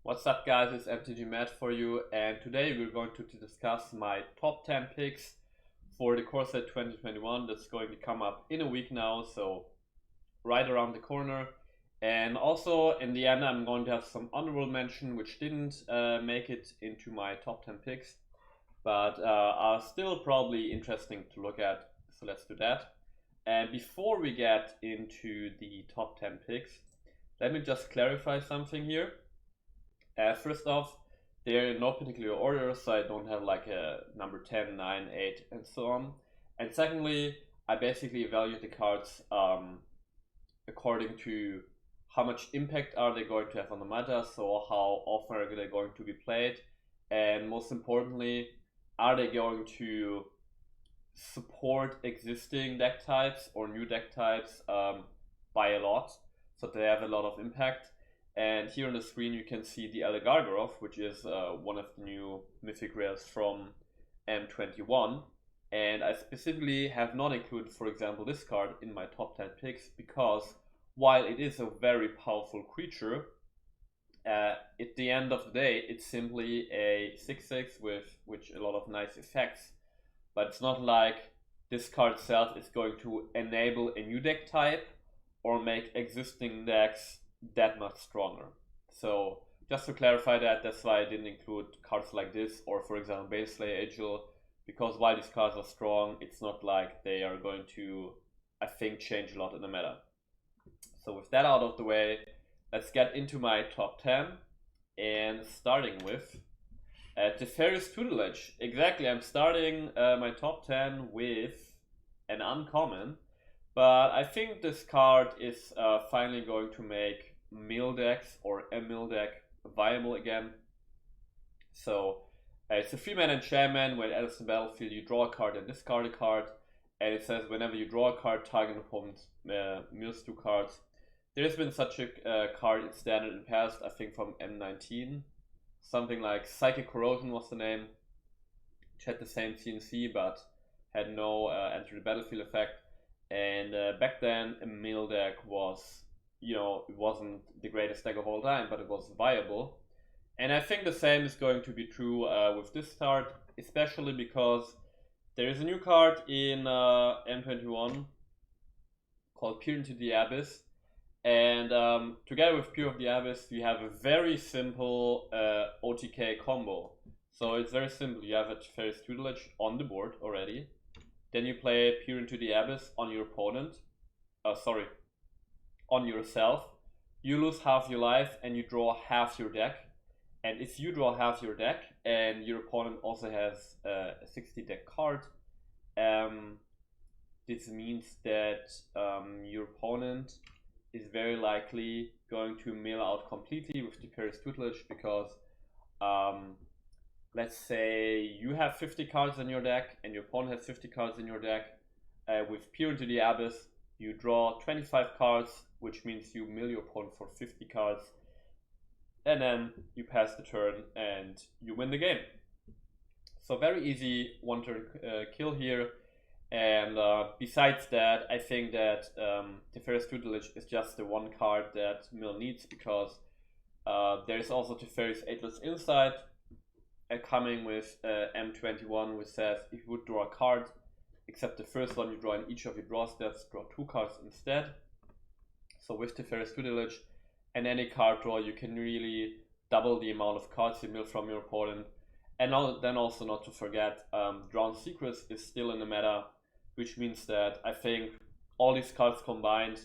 What's up guys, it's MTG Matt for you, and today we're going to discuss my top 10 picks for the Coreset 2021 that's going to come up in a week now, so right around the corner. And also in the end I'm going to have some honorable mention which didn't make it into my top 10 picks, but are still probably interesting to look at, so let's do that. And before we get into the top 10 picks, let me just clarify something here. First off, they're in no particular order, so I don't have like a number 10, 9, 8, and so on. And secondly, I basically evaluate the cards according to how much impact are they going to have on the meta, so how often are they going to be played, and most importantly, are they going to support existing deck types or new deck types by a lot, so they have a lot of impact. And here on the screen you can see the Gargaroth, which is one of the new mythic rares from M21. And I specifically have not included, for example, this card in my top 10 picks because while it is a very powerful creature, at the end of the day it's simply a 6/6 with a lot of nice effects. But it's not like this card itself is going to enable a new deck type or make existing decks that much stronger. So just to clarify that's why I didn't include cards like this, or for example Baneslayer Agil, because while these cards are strong, it's not like they are going to, I think, change a lot in the meta. So with that out of the way, let's get into my top 10, and starting with Teferi's Tutelage. Exactly, I'm starting my top 10 with an uncommon, but I think this card is finally going to make mill decks or a mill deck viable again. So it's a 3-mana enchantment. When it enters the battlefield, you draw a card and discard a card, and it says whenever you draw a card, target opponent mills 2 cards. There's been such a card in standard in the past, I think from M19, something like Psychic Corrosion was the name, which had the same CNC but had no enter the battlefield effect. And back then a mill deck was, it wasn't the greatest deck of all time, but it was viable. And I think the same is going to be true with this card, especially because there is a new card in M21 called Peer into the Abyss. And together with Peer of the Abyss, you have a very simple OTK combo. So it's very simple. You have a Teferi's Tutelage on the board already. Then you play Peer into the Abyss on your opponent. On yourself. You lose half your life and you draw half your deck. And if you draw half your deck and your opponent also has a 60 deck card, this means that your opponent is very likely going to mill out completely with the Teferi's Tutelage, because let's say you have 50 cards in your deck and your opponent has 50 cards in your deck. With Peer into the Abyss, you draw 25 cards, which means you mill your opponent for 50 cards, and then you pass the turn and you win the game. So very easy one-turn kill here. And besides that, I think that Teferi's Tutelage is just the one card that Mill needs, because there is also Teferi's Ageless Insight coming with M21, which says if you would draw a card, except the first one you draw in each of your draw steps, draw 2 cards instead. So with Teferi's Tutelage and any card draw, you can really double the amount of cards you mill from your opponent. And then also not to forget, Drowned Secrets is still in the meta, which means that I think all these cards combined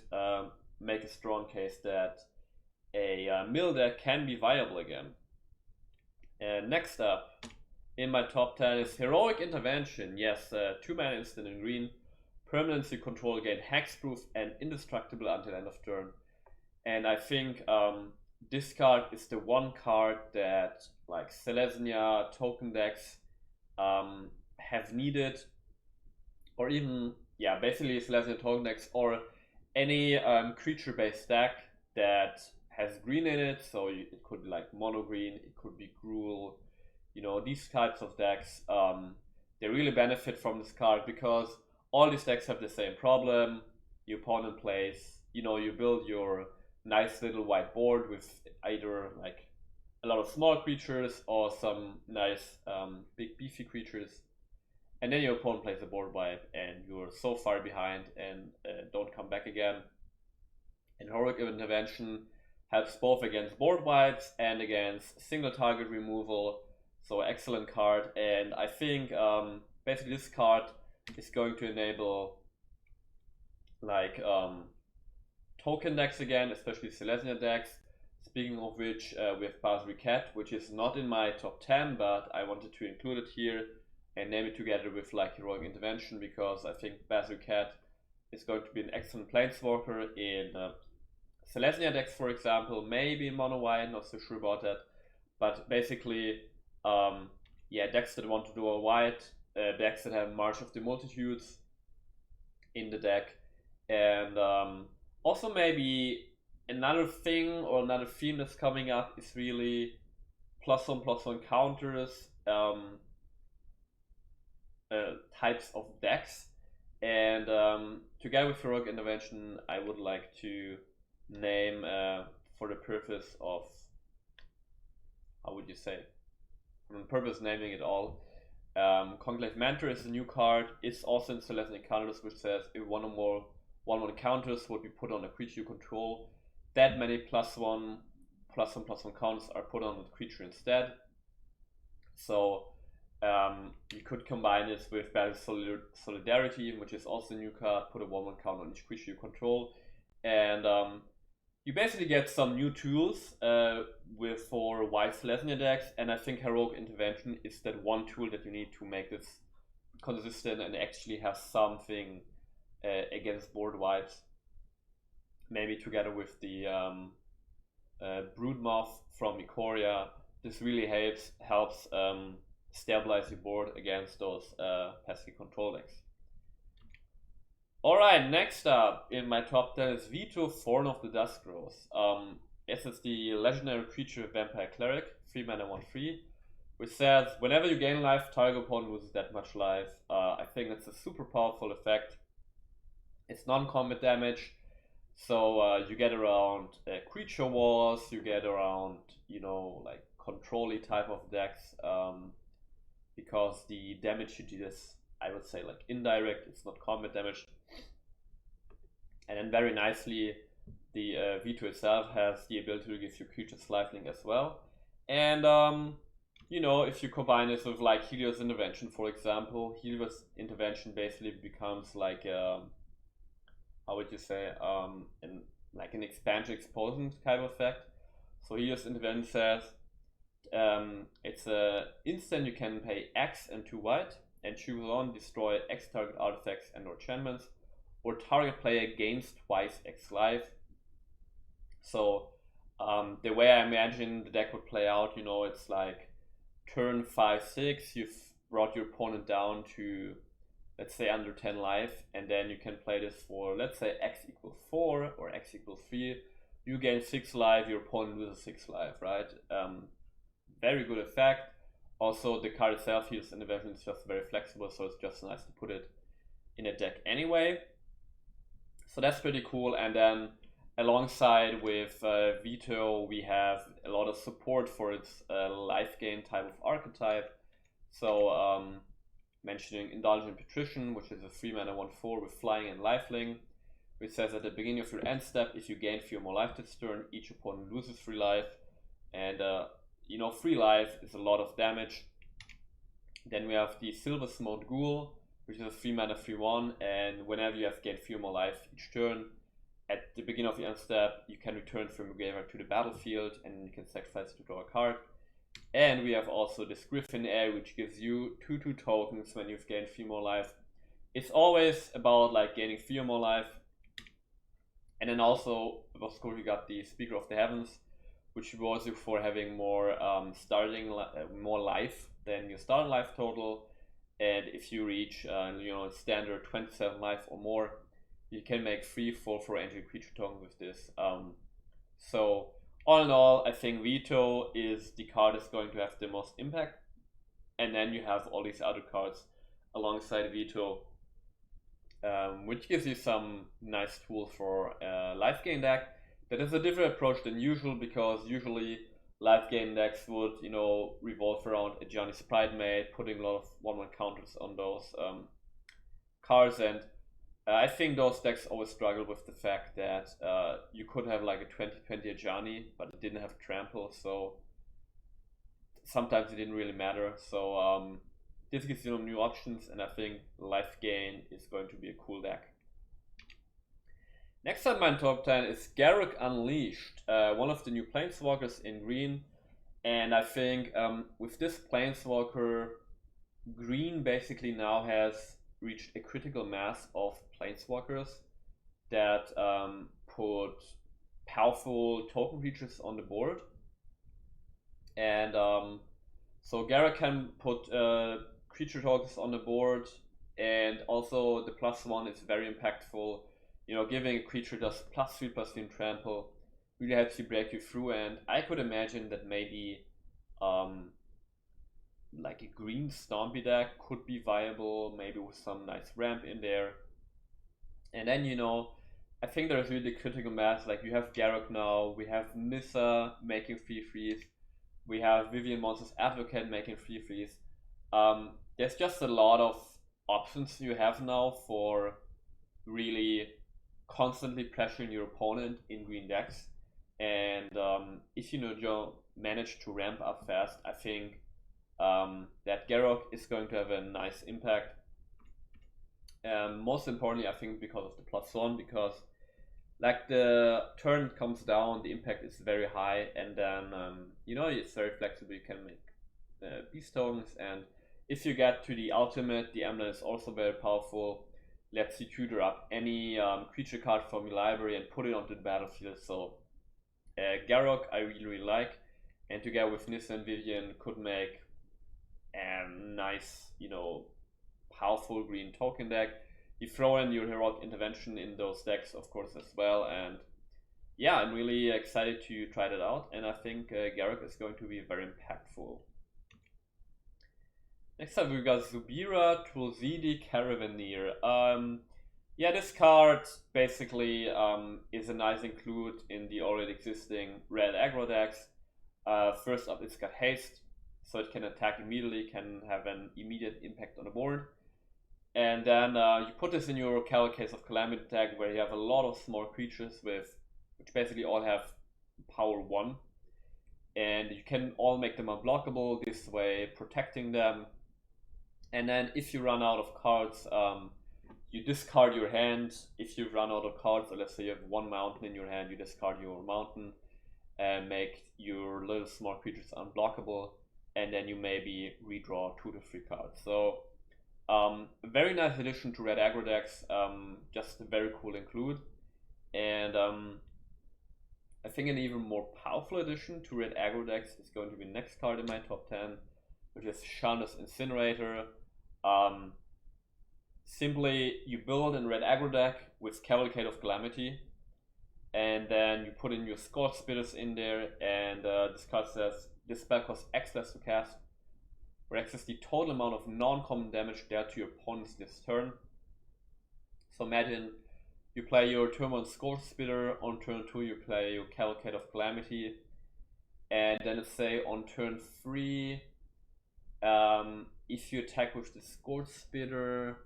make a strong case that a mill deck can be viable again. And next up in my top 10 is Heroic Intervention. Yes, 2-mana instant in green. Permanents you control gain hexproof and indestructible until end of turn. And I think this card is the one card that like Selesnya token decks have needed, or even, basically Selesnya token decks, or any creature-based deck that has green in it. So it could be like mono green, it could be Gruul, these types of decks, they really benefit from this card, because all these decks have the same problem. Your opponent plays, you build your nice little white board with either like a lot of small creatures or some nice big beefy creatures. And then your opponent plays a board wipe and you're so far behind and don't come back again. And Heroic Intervention helps both against board wipes and against single target removal. So excellent card. And I think basically this card is going to enable like token decks again, especially Selesnya decks. Speaking of which, we have Basri Cat, which is not in my top 10, but I wanted to include it here and name it together with like Heroic Intervention, because I think Basri Cat is going to be an excellent planeswalker in Selesnya decks, for example, maybe in mono white, not so sure about that. But basically, yeah, decks that want to do a white, decks that have March of the Multitudes in the deck, and also maybe another thing or another theme that's coming up is really +1/+1 counters, types of decks, and together with Heroic Intervention, I would like to name for the purpose of, how would you say, for the purpose of naming it all, Conclave Mentor is a new card. It's also in Selesnya counters, which says if one or more 1/1 counters would be put on a creature you control, that many +1/+1 counters are put on the creature instead. So you could combine this with Battle Solidarity, which is also a new card. Put a 1/1 counter on each creature you control, and you basically get some new tools for white Selesnya decks. And I think Heroic Intervention is that one tool that you need to make this consistent and actually have something against board wipes. Maybe together with the Broodmoth from Ikoria, this really helps stabilize your board against those pesky control decks. Alright, next up in my top 10 is Vito, Thorn of the Duskgrowth. This is the legendary creature Vampire Cleric, 3 mana 1/3, which says whenever you gain life, target opponent loses that much life. I think that's a super powerful effect. It's non-combat damage, so you get around creature wars, you get around, you know, like control-y type of decks, because the damage you do is, I would say, like indirect, it's not combat damage. And then very nicely, the Vito itself has the ability to give you creatures lifelink as well. And you know, if you combine this with like Helios Intervention, for example, Helios Intervention basically becomes like how would you say, like an expansion explosion type of effect. So Helios Intervention says it's a instant you can pay X and 2 white and choose on destroy X target artifacts and or enchantments, or target player gains twice X life. So the way I imagine the deck would play out, you know, it's like turn 5-6, you've brought your opponent down to, let's say, under 10 life, and then you can play this for, let's say, X equals 4 or X equals 3. You gain 6 life, your opponent loses 6 life, right? Very good effect. Also, the card itself, Helios Intervention, is just very flexible, so it's just nice to put it in a deck anyway. So that's pretty cool. And then alongside with Vito, we have a lot of support for its life gain type of archetype. So mentioning Indulgent Patrician, which is a 3 mana 1/4 with flying and lifelink, which says at the beginning of your end step, if you gain 3 or more life this turn, each opponent loses 3 life. And you know, 3 life is a lot of damage. Then we have the Silver Smote Ghoul, which is a 3 mana 3/1, and whenever you have gained 3 or more life each turn, at the beginning of your end step, you can return from your graveyard to the battlefield, and you can sacrifice to draw a card. And we have also this Griffin Air, which gives you 2/2 tokens when you've gained 3 more life. It's always about like gaining 3 or more life. And then also, of course, you got the Speaker of the Heavens, which rewards you for having more more life than your starting life total. And if you reach you know, standard 27 life or more, you can make 3 4/4 entry creature tokens with this. So all in all, I think Vito is the card that's going to have the most impact. And then you have all these other cards alongside Vito, which gives you some nice tools for life gain deck. That is a different approach than usual, because usually live game decks would, you know, revolve around a Giannis Bridemaid, putting a lot of 1/1 counters on those cards, and I think those decks always struggle with the fact that you could have like a 2020 Ajani, but it didn't have trample, so sometimes it didn't really matter. So this gives you new options, and I think Life Gain is going to be a cool deck. Next on my top 10 is Garruk Unleashed, one of the new Planeswalkers in green. And I think with this Planeswalker, green basically now has reached a critical mass of Planeswalkers that put powerful token creatures on the board. And so Garruk can put creature tokens on the board, and also the +1 is very impactful. You know, giving a creature just +3/+3 trample really helps you break you through, and I could imagine that maybe like a green Stompy deck could be viable, maybe with some nice ramp in there. And then, you know, I think there's really critical mass. Like, you have Garruk now, we have Nissa making 3/3s, we have Vivian Monster's Advocate making 3/3s. There's just a lot of options you have now for really constantly pressuring your opponent in green decks. And if you know manage to ramp up fast, I think that Garruk is going to have a nice impact. Most importantly, I think because of the +1, because like the turn comes down, the impact is very high, and then you know, it's very flexible. You can make beast tokens, and if you get to the ultimate, the emblem is also very powerful. Lets you tutor up any creature card from your library and put it onto the battlefield. So Garruk I really like, and together with Nissa and Vivian could make a nice, you know, powerful green token deck. You throw in your Heroic Intervention in those decks, of course, as well, and yeah, I'm really excited to try that out, and I think Garruk is going to be very impactful. Next up, we got Zubira Tulzidi Caravaneer. Yeah, this card basically is a nice include in the already existing red aggro decks. First up, it's got haste, so it can attack immediately, can have an immediate impact on the board. And then you put this in your Cavalcade of Calamity deck, where you have a lot of small creatures which basically all have power 1. And you can all make them unblockable this way, protecting them. And then if you run out of cards, you discard your hand. If you run out of cards, or let's say you have one mountain in your hand, you discard your mountain and make your little small creatures unblockable, and then you maybe redraw 2 to 3 cards. So a very nice addition to red aggro decks, just a very cool include. And I think an even more powerful addition to red aggro decks is going to be the next card in my top 10, which is Shanda's Incinerator. Simply, you build a red aggro deck with Cavalcade of Calamity, and then you put in your Scorch Spitters in there, and this card says this spell costs X less to cast, where X is the total amount of non-common damage dealt to your opponents this turn. So imagine you play your turn 1 Scorch Spitter, on turn 2 you play your Cavalcade of Calamity, and then let's say on turn 3, if you attack with the Scorch Spitter,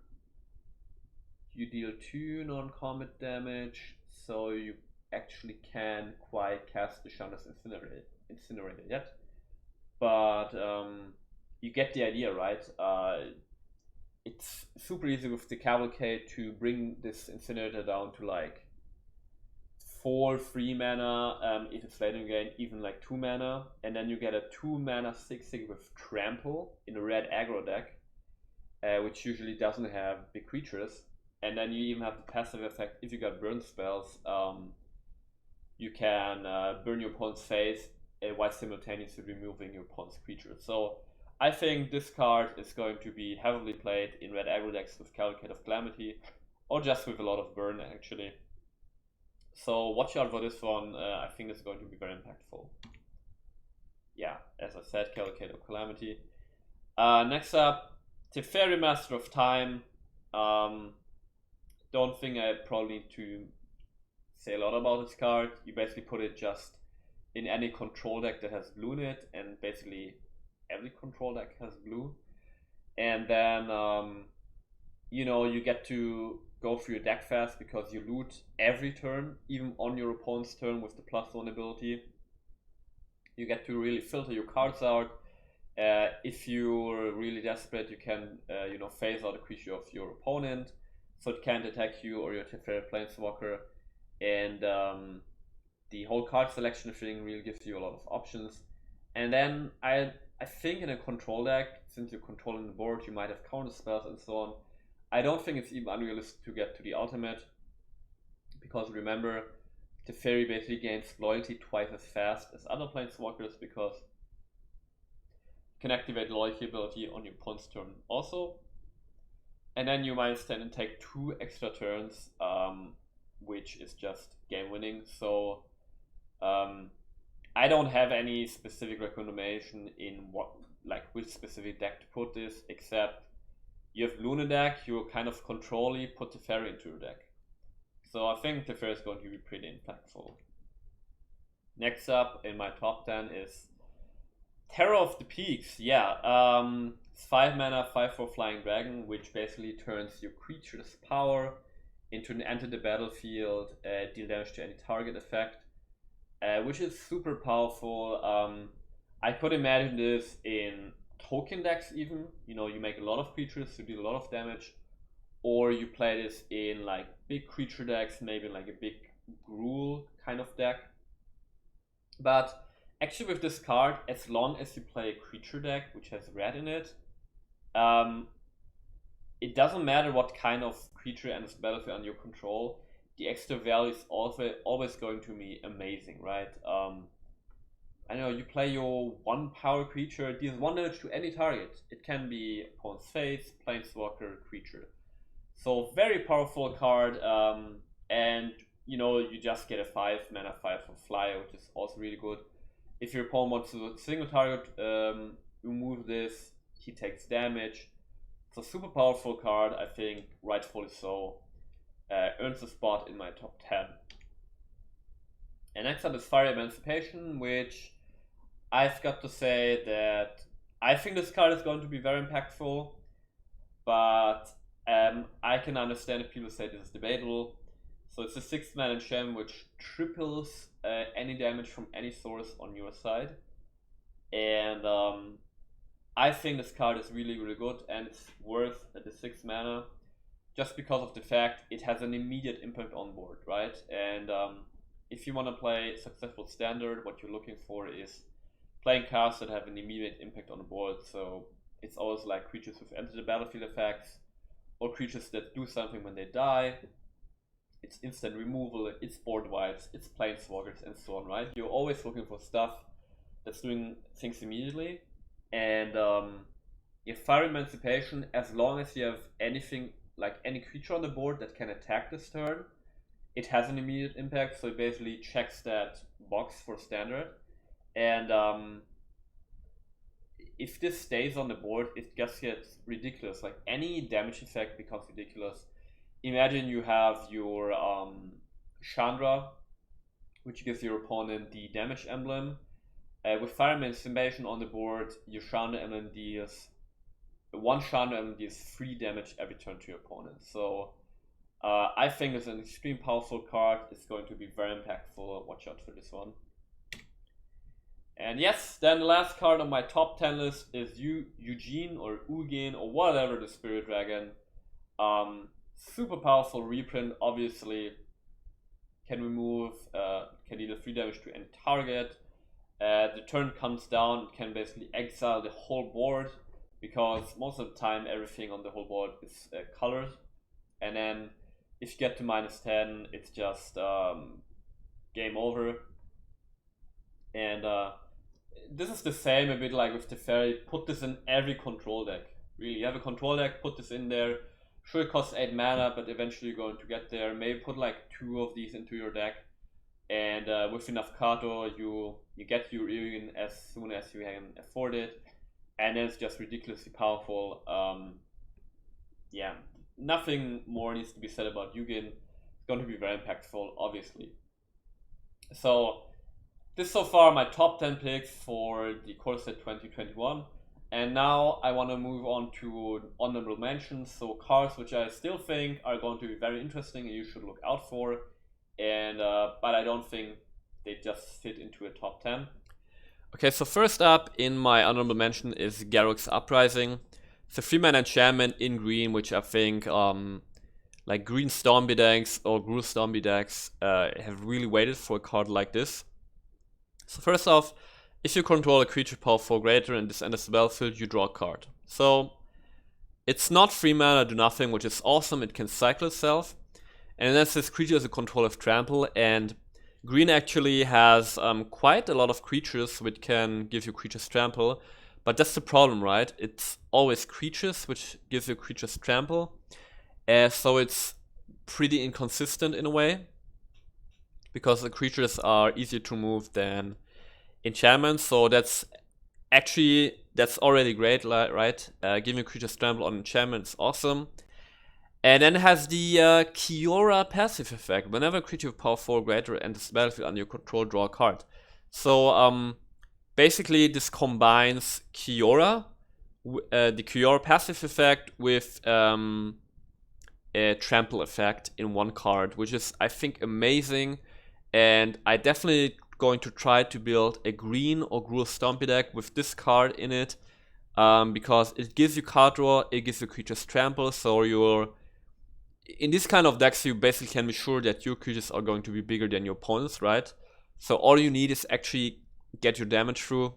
you deal 2 non-combat damage, so you actually can't quite cast the Shanda's Incinerator yet. But you get the idea, right? It's super easy with the Cavalcade to bring this Incinerator down to like 4 3 mana, if it's late in the game, even like 2 mana, and then you get a 2 mana 6/6 with Trample in a red aggro deck, which usually doesn't have big creatures. And then you even have the passive effect, if you got burn spells, you can burn your opponent's face while simultaneously removing your opponent's creature. So I think this card is going to be heavily played in red aggro decks with Cavalcade of Calamity, or just with a lot of burn actually. So watch out for this one, I think it's going to be very impactful. Yeah, as I said, Cavalcade of Calamity. Next up, Teferi Master of Time. Don't think I probably need to say a lot about this card. You basically put it just in any control deck that has blue in it, and basically every control deck has blue. And then you know, you get to go through your deck fast because you loot every turn, even on your opponent's turn with the +1 ability. You get to really filter your cards out. If you're really desperate, you can you know, phase out a creature of your opponent so it can't attack you or your Teferi Planeswalker. And the whole card selection thing really gives you a lot of options. And then I think in a control deck, since you're controlling the board, you might have counter spells and so on. I don't think it's even unrealistic to get to the ultimate, because remember, Teferi basically gains loyalty twice as fast as other Planeswalkers, because you can activate loyalty ability on your opponent's turn also. And then you might stand and take 2 extra turns, which is just game winning. So I don't have any specific recommendation in which specific deck to put this, except you have Luna deck, you kind of control-y put Teferi into your deck. So I think Teferi is going to be pretty impactful. Next up in my top 10 is Terror of the Peaks. Yeah, it's 5 mana, 5/4 flying dragon, which basically turns your creature's power into an enter the battlefield, deal damage to any target effect, which is super powerful. I could imagine this in token decks even. You know, you make a lot of creatures to deal a lot of damage, or you play this in like big creature decks, maybe like a big Gruul kind of deck. But actually with this card, as long as you play a creature deck which has red in it, it doesn't matter what kind of creature enters the battlefield under your control, the extra value is always going to be amazing, right? I know you play your 1 power creature, deals 1 damage to any target. It can be opponent's face, planeswalker, creature. So very powerful card, and you know, you just get a 5 mana 5/4 flyer, which is also really good. If your opponent wants to single target remove this, he takes damage. It's a super powerful card, I think, rightfully so. Earns a spot in my top 10. And next up is Fire Emancipation, which I've got to say that I think this card is going to be very impactful, but I can understand if people say this is debatable. So it's a 6 mana gem which triples any damage from any source on your side. And I think this card is really, really good, and it's worth the 6 mana just because of the fact it has an immediate impact on board, right? And if you want to play successful standard, what you're looking for is playing cards that have an immediate impact on the board. So it's always like creatures with enter the battlefield effects, or creatures that do something when they die. It's instant removal, it's board wipes, it's planeswalkers, and so on, right? You're always looking for stuff that's doing things immediately. And your Fire Emancipation, as long as you have anything, like any creature on the board that can attack this turn, it has an immediate impact, so it basically checks that box for standard. And if this stays on the board, it just gets ridiculous. Like any damage effect becomes ridiculous. Imagine you have your Chandra, which gives your opponent the damage emblem. With Fire Emancipation on the board, your Chandra emblem deals 1 Chandra emblem deals 3 damage every turn to your opponent. So I think it's an extremely powerful card. It's going to be very impactful. Watch out for this one. And yes, then the last card on my top 10 list is Eugene or Eugen or whatever, the Spirit Dragon. Super powerful reprint, obviously. Can remove, can deal 3 damage to any target. The turn comes down, it can basically exile the whole board, because most of the time everything on the whole board is colored. And then if you get to -10, it's just game over. And this is the same a bit like with Teferi. Put this in every control deck. Really, you have a control deck, put this in there. Sure, it costs 8 mana, but eventually you're going to get there. Maybe put like 2 of these into your deck, and with enough Kato, you get your Eugen as soon as you can afford it, and it's just ridiculously powerful. Yeah, nothing more needs to be said about Eugen. It's going to be very impactful, obviously. So this so far my top 10 picks for the Coreset 2021. And now I want to move on to honorable mentions, so cards which I still think are going to be very interesting and you should look out for. And but I don't think they just fit into a top 10. Okay, so first up in my honorable mention is Garruk's Uprising. It's a 3-mana enchantment in green, which I think like green Stormby decks or Gru Stormby decks have really waited for a card like this. So first off, if you control a creature power 4 greater and this enters the battlefield, you draw a card. So it's not 3 mana, do nothing, which is awesome. It can cycle itself. And then this creature has a control of trample, and green actually has quite a lot of creatures which can give you creatures trample. But that's the problem, right? It's always creatures which gives you creatures trample. So it's pretty inconsistent in a way, because the creatures are easier to move than enchantments. So that's already great, right? Giving creatures trample on enchantment is awesome. And then it has the Kiora passive effect. Whenever a creature with power 4 or greater enters the battlefield under your control, draw a card. So basically this combines Kiora, the Kiora passive effect with a trample effect in one card, which is, I think, amazing. And I definitely going to try to build a green or Gru Stompy deck with this card in it, because it gives you card draw, it gives you creatures trample, so you're in this kind of decks you basically can be sure that your creatures are going to be bigger than your opponents, right? So all you need is actually get your damage through,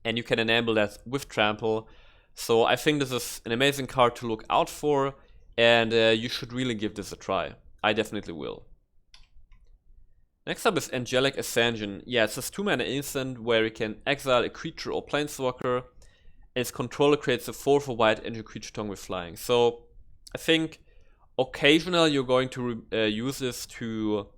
and you can enable that with trample. So I think this is an amazing card to look out for, and you should really give this a try. I definitely will. Next up is Angelic Ascension. Yeah, it's this 2-mana instant where you can exile a creature or planeswalker, and its controller creates a 4/4 white angel creature tongue with flying. So I think occasionally you're going to use this to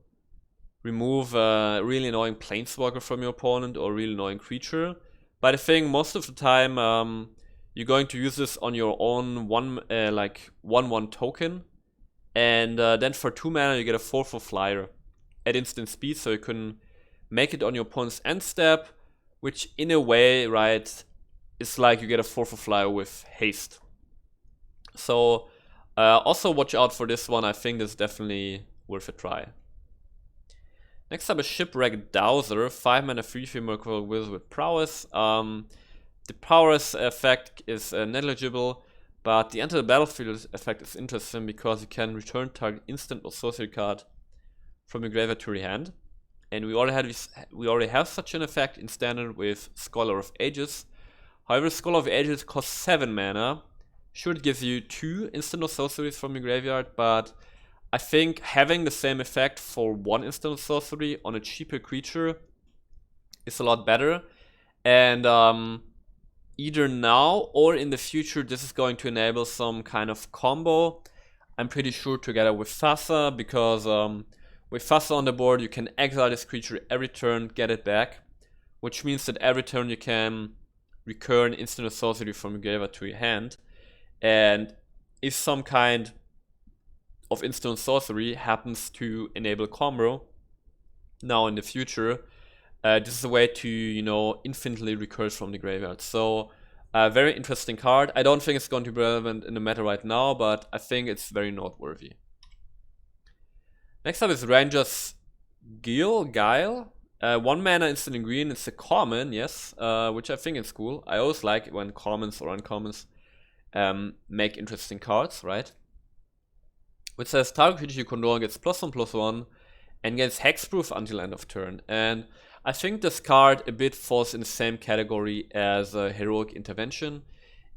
remove a really annoying planeswalker from your opponent or a really annoying creature. But I think most of the time you're going to use this on your own 1/1 token, and then for 2 mana you get a 4/4 flyer at instant speed, so you can make it on your opponent's end step, which in a way, right, is like you get a 4/4 flyer with haste. So also watch out for this one. I think this is definitely worth a try. Next up is Shipwreck Dowser, 5-mana 3/3 Mercurial Wizard with Prowess. The Prowess effect is negligible, but the Enter the Battlefield effect is interesting because you can return target instant or sorcery card from your graveyard to your hand. And we already have such an effect in Standard with Scholar of Ages. However, Scholar of Ages costs 7 mana. Sure, it gives you 2 instant or sorceries from your graveyard, but I think having the same effect for 1 instant or sorcery on a cheaper creature is a lot better. And either now or in the future, this is going to enable some kind of combo. I'm pretty sure together with Thassa, because with Thassa on the board, you can exile this creature every turn, get it back, which means that every turn you can recur an instant or sorcery from your graveyard to your hand. And if some kind of instant sorcery happens to enable combo now in the future, this is a way to, you know, infinitely recur from the graveyard. So very interesting card. I don't think it's going to be relevant in the meta right now, but I think it's very noteworthy. Next up is Ranger's Guile. 1 mana instant in green. It's a common, yes, which I think is cool. I always like it when commons or uncommons make interesting cards, right? Which says target creature you control gets +1/+1 and gets hexproof until end of turn. And I think this card a bit falls in the same category as a Heroic Intervention,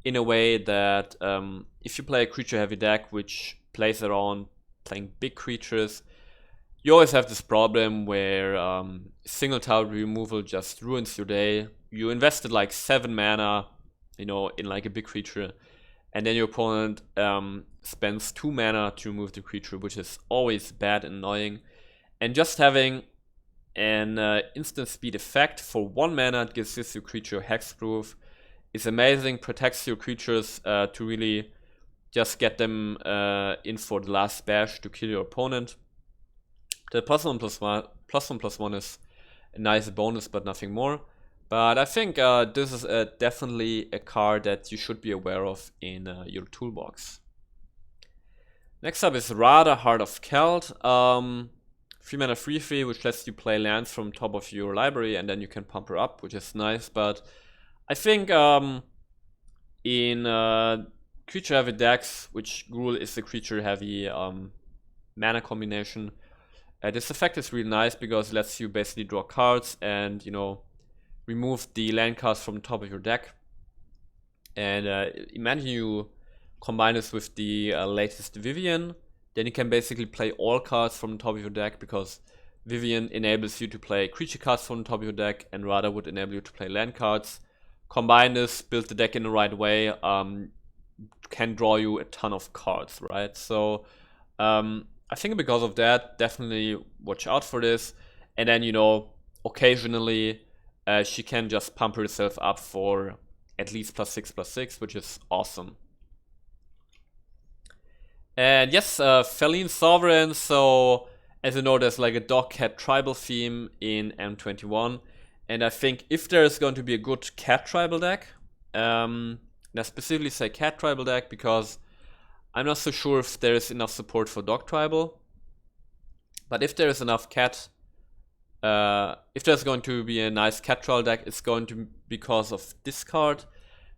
in a way that if you play a creature heavy deck which plays around playing big creatures, you always have this problem where single target removal just ruins your day. You invested like 7 mana, you know, in like a big creature, and then your opponent spends 2 mana to remove the creature, which is always bad and annoying. And just having an instant speed effect for 1 mana that gives this your creature hexproof is amazing. Protects your creatures to really just get them in for the last bash to kill your opponent. The +1/+1 is a nice bonus, but nothing more. But I think this is definitely a card that you should be aware of in your toolbox. Next up is Rada, Heart of Keld. 3 mana 3/3, which lets you play lands from top of your library, and then you can pump her up, which is nice. But I think in creature heavy decks, which Gruul is the creature heavy mana combination, this effect is really nice because it lets you basically draw cards and, you know, remove the land cards from the top of your deck. And imagine you combine this with the latest Vivian, then you can basically play all cards from the top of your deck, because Vivian enables you to play creature cards from the top of your deck, and Rada would enable you to play land cards. Combine this, build the deck in the right way, can draw you a ton of cards, right? So I think because of that, definitely watch out for this. And then, you know, occasionally she can just pump herself up for at least +6/+6, which is awesome. And yes, Feline Sovereign. So as you know, there's like a dog cat tribal theme in M21, and I think if there's going to be a good cat tribal deck, and I specifically say cat tribal deck because I'm not so sure if there is enough support for dog tribal, but if there is enough cat, if there's going to be a nice cat tribal deck, it's going to be because of this card.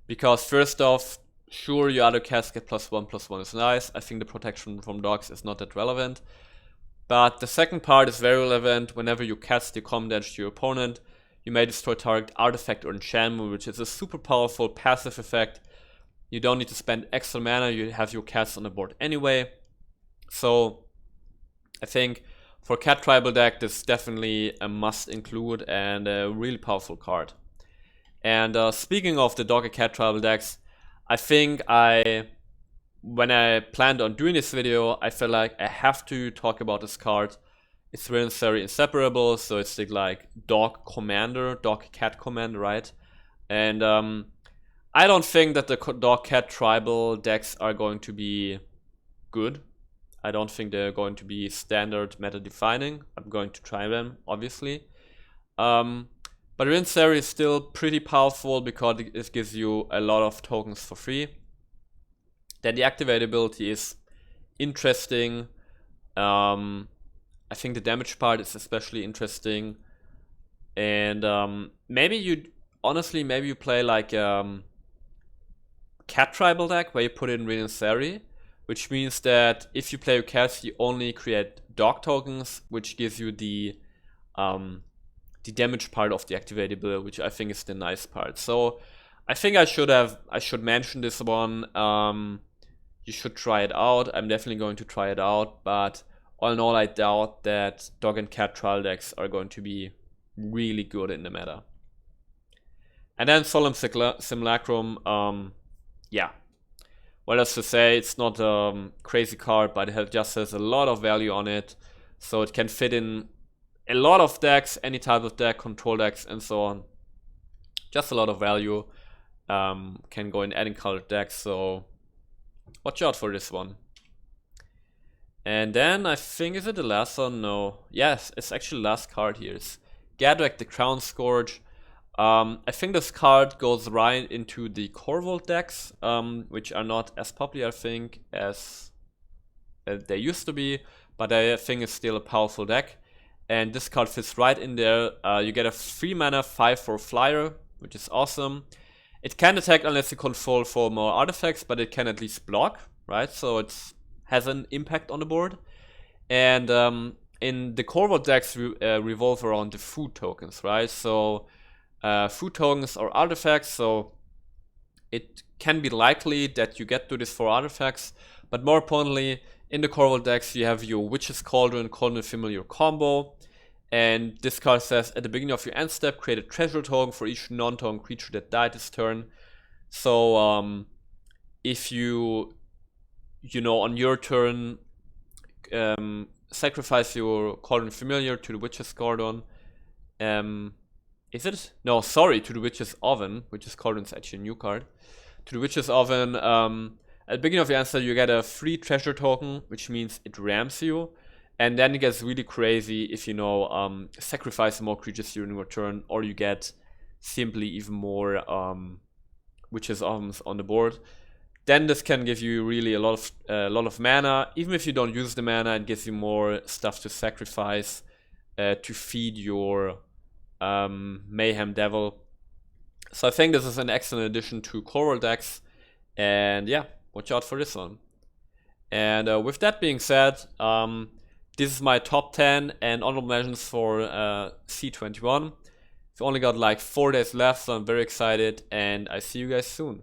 Because first off, sure, your other cats get +1/+1 is nice. I think the protection from dogs is not that relevant. But the second part is very relevant. Whenever you cast the common damage to your opponent, you may destroy target artifact or enchantment, which is a super powerful passive effect. You don't need to spend extra mana, you have your cats on the board anyway. So I think for cat tribal deck, this is definitely a must include and a really powerful card. And speaking of the dog and cat tribal decks, I think when I planned on doing this video, I felt like I have to talk about this card. It's really necessary inseparable, so it's like dog commander, dog cat commander, right? And I don't think that the dog cat tribal decks are going to be good. I don't think they're going to be standard meta defining. I'm going to try them, obviously. But Rinsary is still pretty powerful because it gives you a lot of tokens for free. Then the activate ability is interesting. I think the damage part is especially interesting. And maybe you play like cat tribal deck where you put in Rinsary, which means that if you play your cats, you only create dog tokens, which gives you the damage part of the activate ability, which I think is the nice part. So I think I should mention this one. You should try it out. I'm definitely going to try it out, but all in all, I doubt that dog and cat trial decks are going to be really good in the meta. And then Solemn Simulacrum, yeah. Well, as to say, it's not a crazy card, but it just has a lot of value on it, so it can fit in a lot of decks, any type of deck, control decks, and so on. Just a lot of value. Can go in any colored decks, so watch out for this one. And then I think, is it the last one? No. Yes, it's actually the last card here. It's Gadrak the Crown Scourge. I think this card goes right into the Corvold decks, which are not as popular, I think, as they used to be, but I think it's still a powerful deck. And this card fits right in there. You get a 3 mana 5/4 flyer, which is awesome. It can attack unless you control 4 more artifacts, but it can at least block, right? So it has an impact on the board. And in the Corvold decks revolve around the food tokens, right? So food tokens are artifacts, so it can be likely that you get to these 4 artifacts. But more importantly, in the Corvold decks, you have your Witch's Cauldron, Cauldron Familiar combo. And this card says, at the beginning of your end step, create a treasure token for each non-token creature that died this turn. So if you on your turn, sacrifice your Cauldron Familiar to the Witch's Cauldron. Is it? No, sorry, to the Witch's Oven. Witch's Cauldron is actually a new card. To the Witch's Oven, at the beginning of your answer, you get a free treasure token, which means it ramps you. And then it gets really crazy if you know sacrifice more creatures during your turn, or you get simply even more witches arms on the board. Then this can give you really a lot of mana. Even if you don't use the mana, it gives you more stuff to sacrifice to feed your Mayhem Devil. So I think this is an excellent addition to core decks, and yeah, watch out for this one. And with that being said, this is my top 10 and honorable mentions for C21. We've only got like 4 days left, so I'm very excited, and I see you guys soon.